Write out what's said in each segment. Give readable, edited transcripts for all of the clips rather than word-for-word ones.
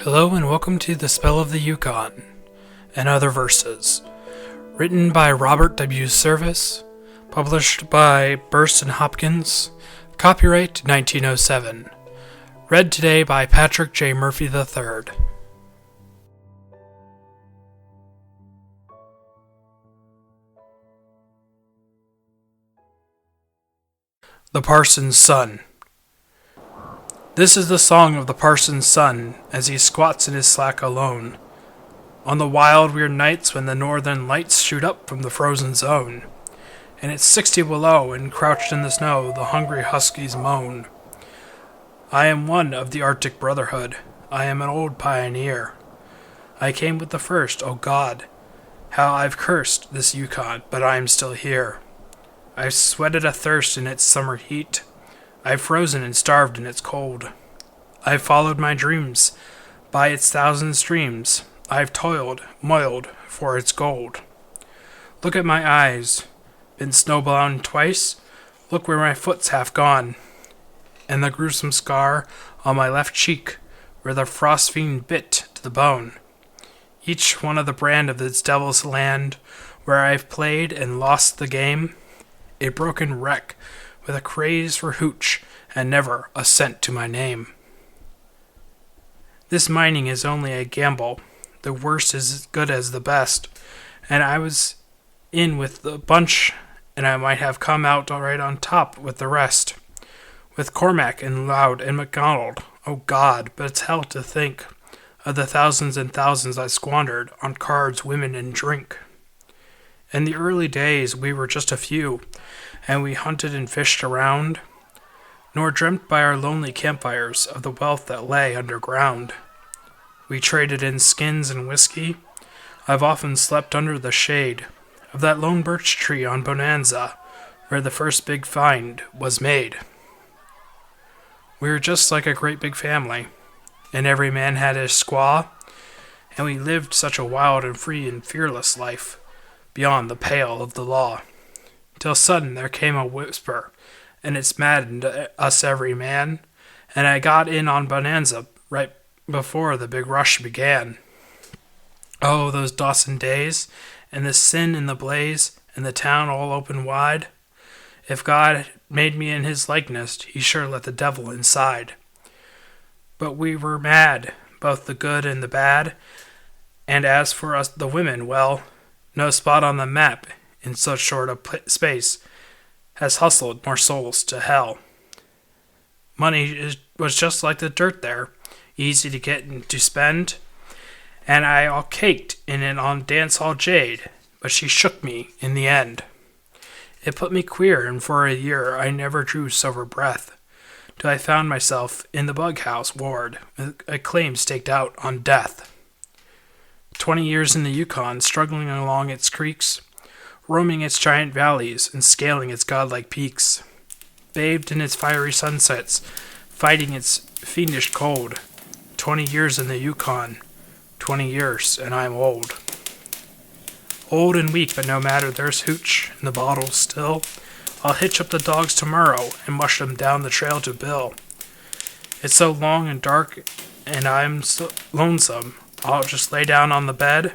Hello and welcome to The Spell of the Yukon and Other Verses, written by Robert W. Service, published by Burst and Hopkins, copyright 1907, read today by Patrick J. Murphy III. The Parsons Son. This is the song of the Parson's Son, as he squats in his slack alone, on the wild, weird nights when the northern lights shoot up from the frozen zone, and it's 60 below, and crouched in the snow, the hungry huskies moan. I am one of the Arctic Brotherhood. I am an old pioneer. I came with the first, oh God, how I've cursed this Yukon, but I am still here. I've sweated a thirst in its summer heat. I've frozen and starved in its cold. I've followed my dreams by its thousand streams. I've toiled, moiled for its gold. Look at my eyes, been snowbound twice. Look where my foot's half gone, and the gruesome scar on my left cheek, where the frost fiend bit to the bone. Each one of the brand of this devil's land, where I've played and lost the game, a broken wreck with a craze for hooch and never a cent to my name. This mining is only a gamble. The worst is as good as the best, and I was in with the bunch, and I might have come out right on top with the rest. With Cormac and Loud and MacDonald, oh God, but it's hell to think of the thousands and thousands I squandered on cards, women, and drink. In the early days we were just a few, and we hunted and fished around, nor dreamt by our lonely campfires of the wealth that lay underground. We traded in skins and whiskey. I've often slept under the shade of that lone birch tree on Bonanza, where the first big find was made. We were just like a great big family, and every man had his squaw, and we lived such a wild and free and fearless life, beyond the pale of the law. Till sudden there came a whisper, and it's maddened us every man, and I got in on Bonanza right before the big rush began. Oh, those Dawson days, and the sin and the blaze, and the town all open wide. If God made me in his likeness, he sure let the devil inside. But we were mad, both the good and the bad, and as for us the women, well, no spot on the map in so short a space has hustled more souls to hell. Money was just like the dirt there, easy to get and to spend, and I all caked in it on dance hall jade, but she shook me in the end. It put me queer, and for a year I never drew sober breath, till I found myself in the bug house ward, with a claim staked out on death. 20 years in the Yukon, struggling along its creeks, roaming its giant valleys and scaling its godlike peaks, bathed in its fiery sunsets, fighting its fiendish cold. 20 years in the Yukon, 20 years, and I'm old. Old and weak, but no matter, there's hooch in the bottle still. I'll hitch up the dogs tomorrow and mush them down the trail to Bill. It's so long and dark, and I'm so lonesome. I'll just lay down on the bed.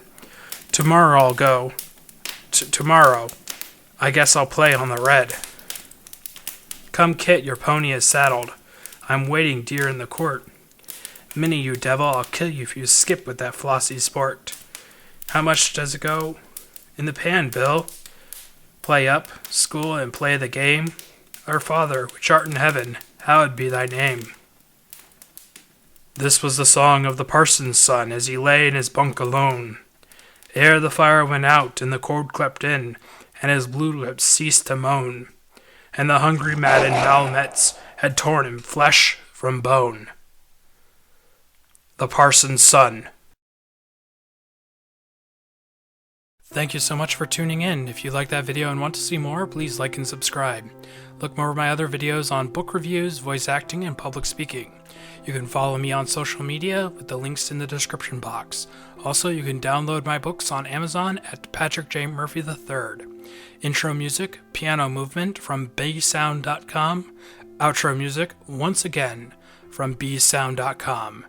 Tomorrow I'll go. Tomorrow, I guess I'll play on the red. Come, Kit, your pony is saddled. I'm waiting, dear, in the court. Minnie, you devil, I'll kill you if you skip with that flossy sport. How much does it go? In the pan, Bill. Play up, school, and play the game. Our Father, which art in heaven, hallowed be thy name. This was the song of the Parson's Son as he lay in his bunk alone. Ere the fire went out and the cold crept in, and his blue lips ceased to moan, and the hungry maddened Malamets had torn him flesh from bone. The Parson's Son. Thank you so much for tuning in. If you like that video and want to see more, please like and subscribe. Look more of my other videos on book reviews, voice acting, and public speaking. You can follow me on social media with the links in the description box. Also, you can download my books on Amazon at Patrick J. Murphy III. Intro music, Piano Movement from bsound.com. Outro music, once again, from bsound.com.